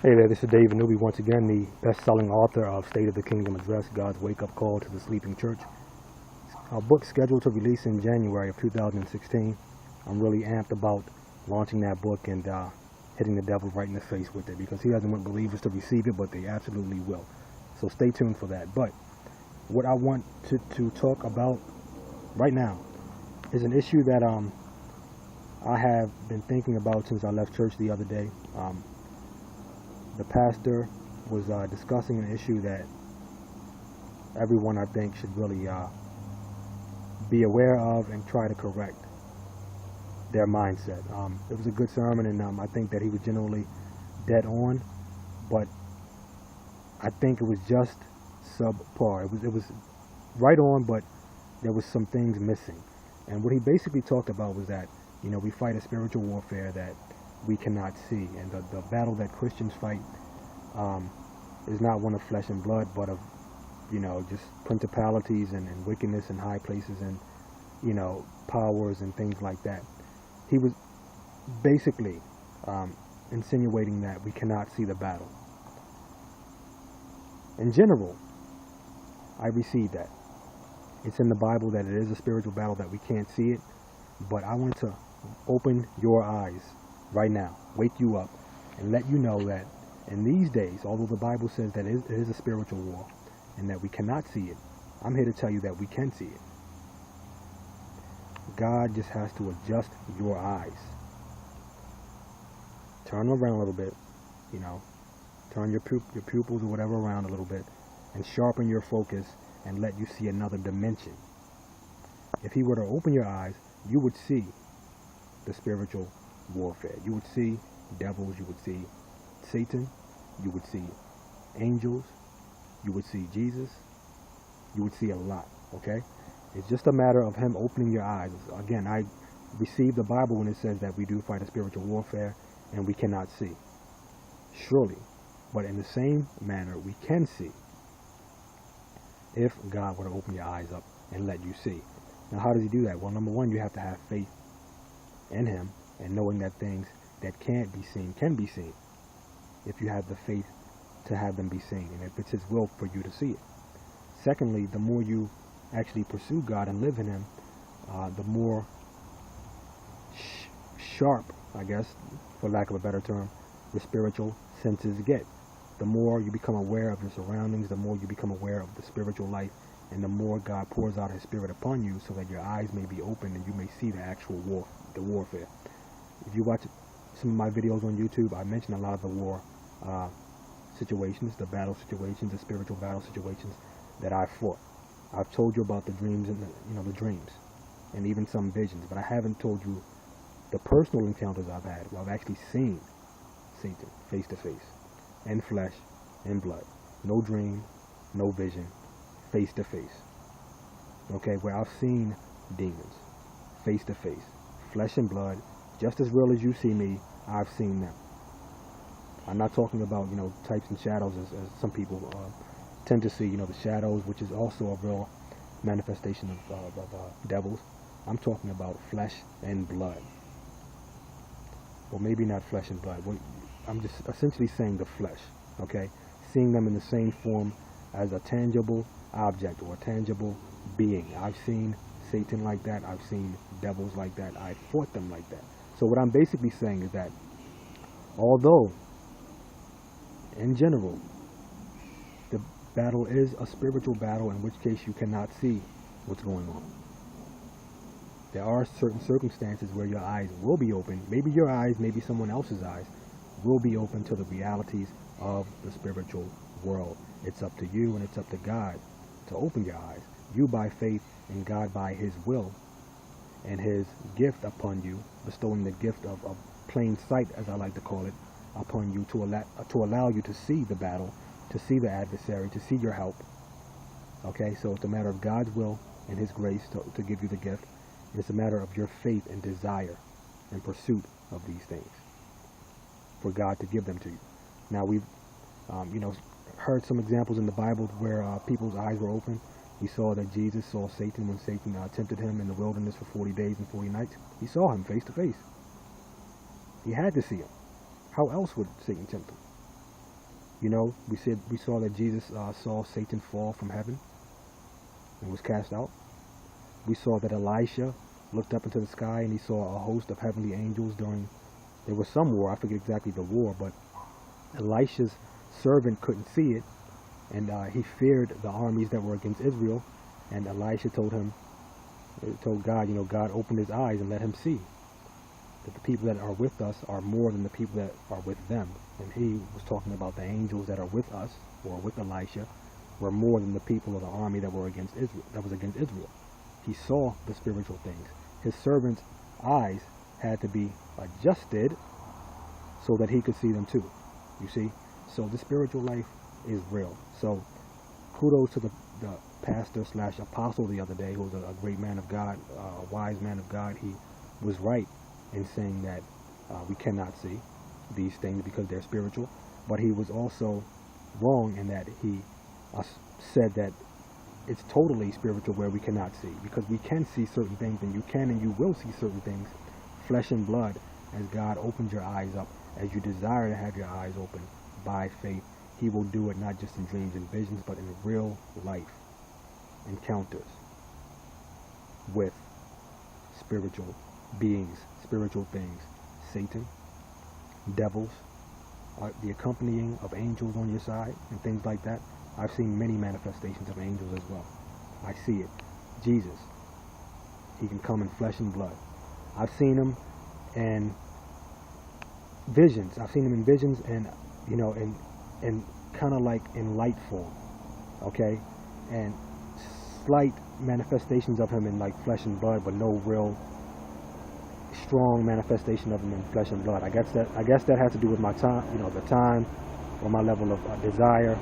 Hey there, this is David Newby once again, the best-selling author of State of the Kingdom Address, God's Wake-Up Call to the Sleeping Church. Our book's scheduled to release in January of 2016. I'm really amped about launching that book and hitting the devil right in the face with it, because he doesn't want believers to receive it, but they absolutely will. So stay tuned for that. But what I want to talk about right now is an issue that I have been thinking about since I left church the other day. The pastor was discussing an issue that everyone, I think, should really be aware of and try to correct their mindset. It was a good sermon, and I think that he was generally dead on, but I think it was just subpar. It was right on, but there was some things missing. And what he basically talked about was that, you know, we fight a spiritual warfare that we cannot see, and the battle that Christians fight is not one of flesh and blood, but of, you know, just principalities and wickedness in high places, and, you know, powers and things like that. He was basically insinuating that we cannot see the battle. In general, I receive that. It's in the Bible that it is a spiritual battle, that we can't see it, but I want to open your eyes right now, wake you up, and let you know that in these days, although the Bible says that it is a spiritual war and that we cannot see it, I'm here to tell you that we can see it. God just has to adjust your eyes. Turn them around a little bit, you know, turn your pupils or whatever around a little bit, and sharpen your focus and let you see another dimension. If he were to open your eyes, you would see the spiritual warfare. You would see devils, you would see Satan, you would see angels, you would see Jesus, you would see a lot, okay? It's just a matter of him opening your eyes. Again, I received the Bible when it says that we do fight a spiritual warfare and we cannot see. Surely, but in the same manner, we can see if God were to open your eyes up and let you see. Now, how does he do that? Well, number one, you have to have faith in him, and knowing that things that can't be seen can be seen, if you have the faith to have them be seen, and if it's his will for you to see it. Secondly, the more you actually pursue God and live in him, the more sharp, I guess, for lack of a better term, your spiritual senses get. The more you become aware of your surroundings, the more you become aware of the spiritual life, and the more God pours out his spirit upon you, so that your eyes may be open and you may see the actual war, the warfare. If you watch some of my videos on YouTube, I mention a lot of the war situations, the battle situations, the spiritual battle situations that I fought. I've told you about the dreams and the dreams, and even some visions, but I haven't told you the personal encounters I've had, where I've actually seen Satan face to face, in flesh, in blood. No dream, no vision, face to face. Okay, where I've seen demons face to face, flesh and blood, just as real as you see me, I've seen them. I'm not talking about, types and shadows as some people tend to see, the shadows, which is also a real manifestation of devils. I'm talking about flesh and blood. Well, maybe not flesh and blood. Well, I'm just essentially saying the flesh, okay? Seeing them in the same form as a tangible object or a tangible being. I've seen Satan like that. I've seen devils like that. I fought them like that. So what I'm basically saying is that although, in general, the battle is a spiritual battle, in which case you cannot see what's going on, there are certain circumstances where your eyes will be open. Maybe your eyes, maybe someone else's eyes, will be open to the realities of the spiritual world. It's up to you, and it's up to God to open your eyes. You by faith, and God by his will and his gift upon you, bestowing the gift of plain sight, as I like to call it, upon you, to allow you to see the battle, to see the adversary, to see your help. Okay, so it's a matter of God's will and his grace to give you the gift. And it's a matter of your faith and desire and pursuit of these things, for God to give them to you. Now, we've heard some examples in the Bible where people's eyes were open. We saw that Jesus saw Satan when Satan tempted him in the wilderness for 40 days and 40 nights. He saw him face to face. He had to see him. How else would Satan tempt him? You know, we saw that Jesus saw Satan fall from heaven and was cast out. We saw that Elisha looked up into the sky and he saw a host of heavenly angels there was some war, I forget exactly the war, but Elisha's servant couldn't see it, and he feared the armies that were against Israel, and Elisha told God, you know, God opened his eyes and let him see that the people that are with us are more than the people that are with them. And he was talking about the angels that are with us, or with Elisha, were more than the people of the army that were against Israel, that was against Israel. He saw the spiritual things. His servant's eyes had to be adjusted so that he could see them too. You see? So the spiritual life is real. So kudos to the pastor / apostle the other day, who was a great man of God, a wise man of God. He was right in saying that we cannot see these things because they're spiritual. But he was also wrong in that he said that it's totally spiritual where we cannot see, because we can see certain things, and you can and you will see certain things, flesh and blood, as God opens your eyes up, as you desire to have your eyes open by faith. He will do it not just in dreams and visions, but in real life encounters with spiritual beings, spiritual things, Satan, devils, the accompanying of angels on your side, and things like that. I've seen many manifestations of angels as well. I see it. Jesus, he can come in flesh and blood. I've seen him in visions. I've seen him in visions, and you know, in kind of like in light form, okay, and slight manifestations of him in like flesh and blood, but no real strong manifestation of him in flesh and blood. I guess that has to do with my time, you know, the time, or my level of desire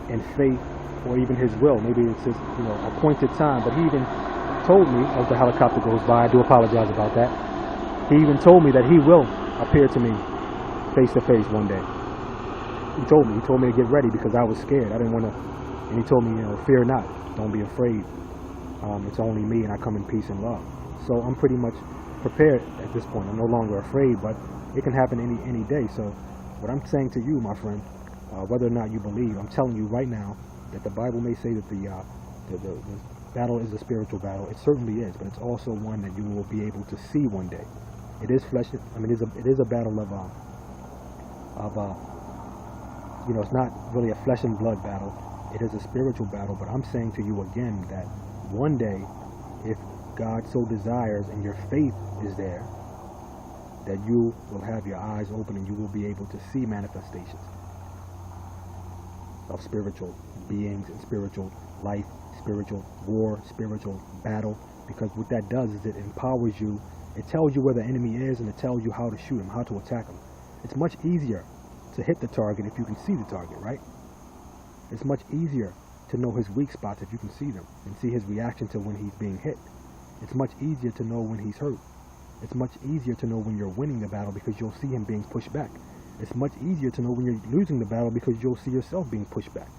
and faith, or even his will. Maybe it's his, you know, appointed time. But he even told me, as the helicopter goes by, I do apologize about that, he even told me that he will appear to me face to face one day. He told me to get ready, because I was scared. I didn't want to, and he told me, you know, fear not, don't be afraid. It's only me, and I come in peace and love. So I'm pretty much prepared at this point. I'm no longer afraid, but it can happen any day. So what I'm saying to you, my friend, whether or not you believe, I'm telling you right now that the Bible may say that the battle is a spiritual battle. It certainly is, but it's also one that you will be able to see one day. It is flesh. I mean, it is a battle of you know, it's not really a flesh and blood battle. It is a spiritual battle. But I'm saying to you again that one day, if God so desires and your faith is there, that you will have your eyes open and you will be able to see manifestations of spiritual beings and spiritual life, spiritual war, spiritual battle. Because what that does is it empowers you. It tells you where the enemy is, and it tells you how to shoot him, how to attack him. It's much easier to hit the target if you can see the target, right? It's much easier to know his weak spots if you can see them and see his reaction to when he's being hit. It's much easier to know when he's hurt. It's much easier to know when you're winning the battle, because you'll see him being pushed back. It's much easier to know when you're losing the battle, because you'll see yourself being pushed back.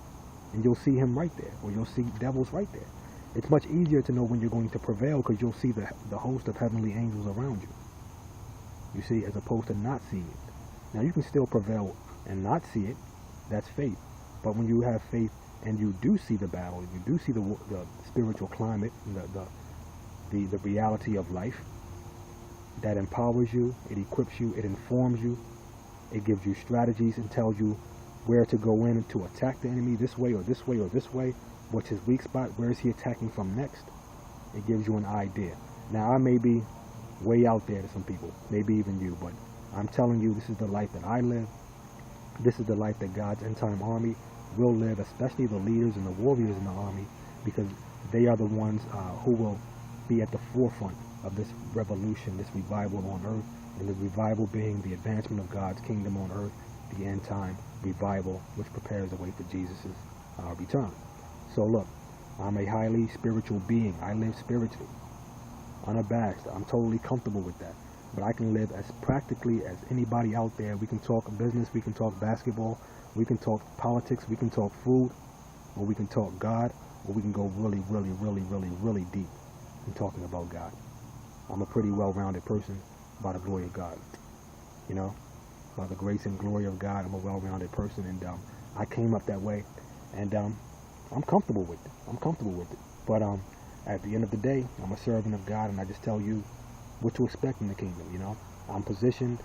And you'll see him right there, or you'll see devils right there. It's much easier to know when you're going to prevail, because you'll see the host of heavenly angels around you. You see, as opposed to not seeing it. Now, you can still prevail and not see it. That's faith. But when you have faith and you do see the battle, you do see the spiritual climate, the reality of life, that empowers you, it equips you, it informs you, it gives you strategies and tells you where to go in to attack the enemy, this way or this way or this way. What's his weak spot? Where is he attacking from next? It gives you an idea. Now, I may be way out there to some people, maybe even you, but I'm telling you, this is the life that I live. This is the life that God's end-time army will live, especially the leaders and the warriors in the army, because they are the ones who will be at the forefront of this revolution, this revival on earth, and the revival being the advancement of God's kingdom on earth, the end-time revival, which prepares the way for Jesus' return. So look, I'm a highly spiritual being. I live spiritually, unabashed. I'm totally comfortable with that. But I can live as practically as anybody out there. We can talk business, we can talk basketball, we can talk politics, we can talk food, or we can talk God, or we can go really, really, really, really, really deep in talking about God. I'm a pretty well-rounded person by the glory of God, you know? by the grace and glory of God, I'm a well-rounded person, and I came up that way, and I'm comfortable with it. I'm comfortable with it. But at the end of the day, I'm a servant of God, and I just tell you what to expect in the kingdom. You know, I'm positioned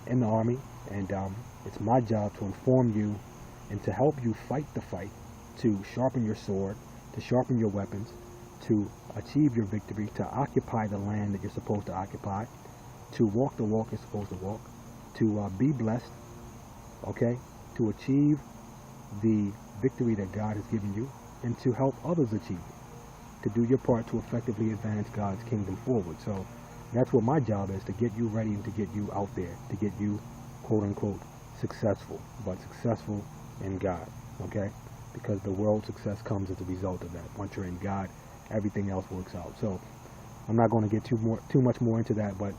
in the army, and it's my job to inform you and to help you fight the fight, to sharpen your sword, to sharpen your weapons, to achieve your victory, to occupy the land that you're supposed to occupy, to walk the walk you're supposed to walk, to be blessed, okay, to achieve the victory that God has given you, and to help others achieve it, to do your part to effectively advance God's kingdom forward. So that's what my job is, to get you ready and to get you out there, to get you, quote unquote, successful, but successful in God, okay? Because the world's success comes as a result of that. Once you're in God, everything else works out. So I'm not going to get too much more into that, but